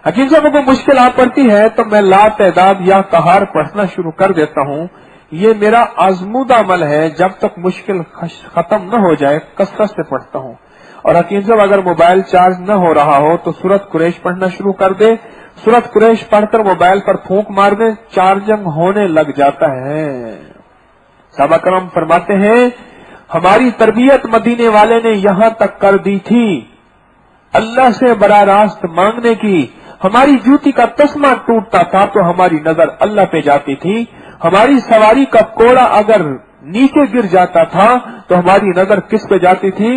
हकीकत में कोई मुश्किल आ पड़ती है तो मैं ला तादाद या कहार पढ़ना शुरू कर देता हूँ। ये मेरा आजमूदा अमल है, जब तक मुश्किल खत्म न हो जाए कसरत से पढ़ता हूँ। और हकीकत अगर मोबाइल चार्ज न हो रहा हो तो सूरत कुरैश पढ़ना शुरू कर दे। सूरत कुरैश पढ़कर मोबाइल पर फूंक मार दे, चार्जिंग होने लग जाता है। साहबा करम फरमाते हैं, हमारी तरबियत मदीने वाले ने यहाँ तक कर दी थी अल्लाह से बराह रास्त मांगने की। हमारी जूती का तस्मा टूटता था तो हमारी नजर अल्लाह पे जाती थी। हमारी सवारी का कोड़ा अगर नीचे गिर जाता था तो हमारी नजर किस पे जाती थी?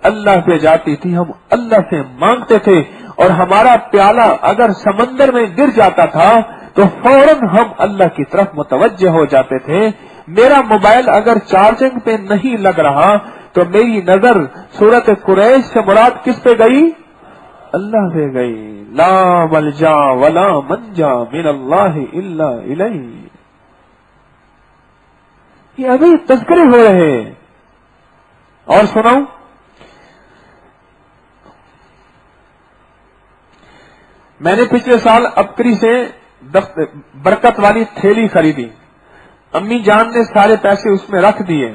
अल्लाह पे जाती थी। हम अल्लाह से मांगते थे। और हमारा प्याला अगर समंदर में गिर जाता था तो फौरन हम अल्लाह की तरफ मुतवज्जे हो जाते थे। मेरा मोबाइल अगर चार्जिंग पे नहीं लग रहा तो मेरी नजर सूरत कुरैश से मुराद किस पे गई? अल्लाह पे गई। ला मलजा वला मंजा मिनल्लाहि इल्ला इलैहि। ये अभी तज़किरे हो रहे हैं। और सुनाऊं, मैंने पिछले साल अबकरी से बरकत वाली थैली खरीदी। अम्मी जान ने सारे पैसे उसमें रख दिए।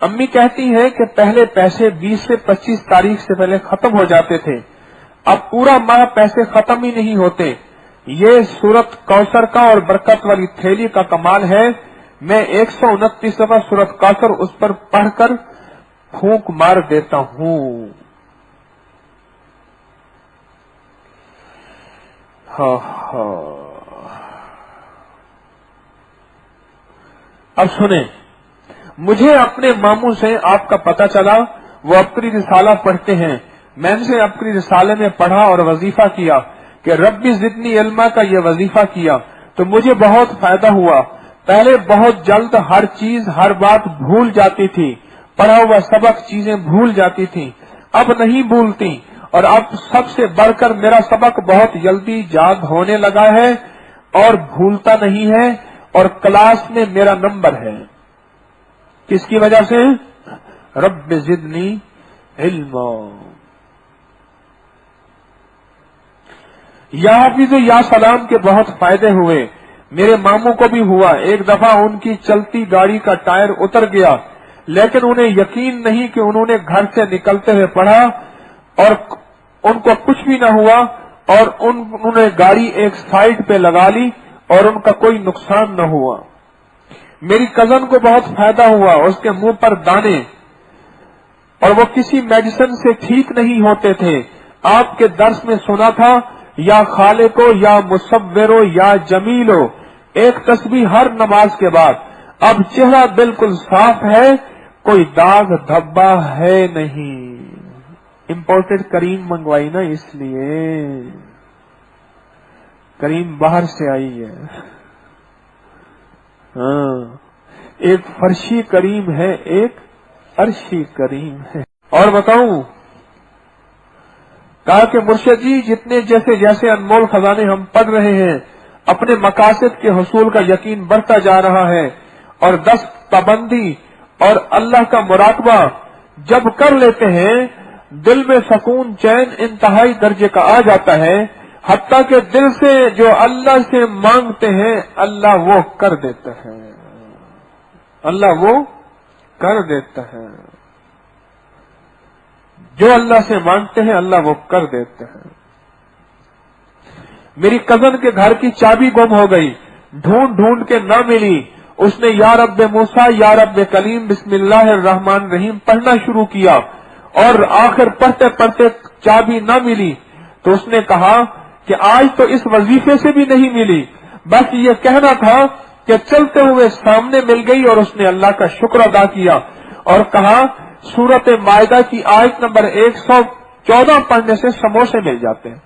अम्मी कहती है कि पहले पैसे 20 से 25 तारीख से पहले खत्म हो जाते थे, अब पूरा माह पैसे खत्म ही नहीं होते। ये सूरत कौसर का और बरकत वाली थैली का कमाल है। मैं 129 दफा सूरत कौसर उस पर पढ़कर फूंक मार देता हूँ। अब सुने, मुझे अपने मामू से आपका पता चला, वो अबकरी रिसाला पढ़ते हैं। मैंने से अबकरी रिसाले में पढ़ा और वजीफा किया कि रब्बी जिदनी इल्मा का ये वजीफा किया तो मुझे बहुत फायदा हुआ। पहले बहुत जल्द हर चीज हर बात भूल जाती थी, पढ़ा हुआ सबक चीजें भूल जाती थी, अब नहीं भूलती। और अब सबसे बढ़कर मेरा सबक बहुत जल्दी याद होने लगा है और भूलता नहीं है। और क्लास में मेरा नंबर है। किसकी वजह से? रब्बि जिदनी इल्मा। या हाफिज़ या सलाम के बहुत फायदे हुए। मेरे मामू को भी हुआ। एक दफा उनकी चलती गाड़ी का टायर उतर गया, लेकिन उन्हें यकीन नहीं कि उन्होंने घर से निकलते हुए पढ़ा और उनको कुछ भी न हुआ और उन्होंने गाड़ी एक साइड पे लगा ली और उनका कोई नुकसान न हुआ। मेरी कजन को बहुत फायदा हुआ, उसके मुंह पर दाने, और वो किसी मेडिसिन से ठीक नहीं होते थे। आपके दर्स में सुना था, या खालिको या मुसव्विरो या जमीलो, एक तस्बीह हर नमाज के बाद। अब चेहरा बिल्कुल साफ है, कोई दाग धब्बा है नहीं। इंपोर्टेड करीम मंगवाई ना, इसलिए करीम बाहर से आई है। हाँ, एक फर्शी करीम है, एक अर्शी करीम है। और बताऊं, कहा कि मुर्शिद जी जितने जैसे जैसे अनमोल खजाने हम पढ़ रहे हैं, अपने मकासद के हुसूल का यकीन बढ़ता जा रहा है। और 10 पाबंदी और अल्लाह का मुराकबा जब कर लेते हैं, दिल में सुकून चैन इंतहाई दर्जे का आ जाता है। हत्ता के दिल से जो अल्लाह से मांगते हैं अल्लाह वो कर देता है, अल्लाह वो कर देता है। जो अल्लाह से मांगते हैं अल्लाह वो कर देते हैं। मेरी कजन के घर की चाबी गुम हो गई, ढूंढ ढूंढ के ना मिली। उसने या रब्बे मूसा या रब्बे कलीम बिस्मिल्लाहिर्रहमान रहीम पढ़ना शुरू किया और आखिर पढ़ते पढ़ते चाबी ना मिली तो उसने कहा कि आज तो इस वजीफे से भी नहीं मिली, बस ये कहना था कि चलते हुए सामने मिल गई। और उसने अल्लाह का शुक्र अदा किया और कहा सूरत मायदा की आयत नंबर 114 पढ़ने से समोसे मिल जाते हैं।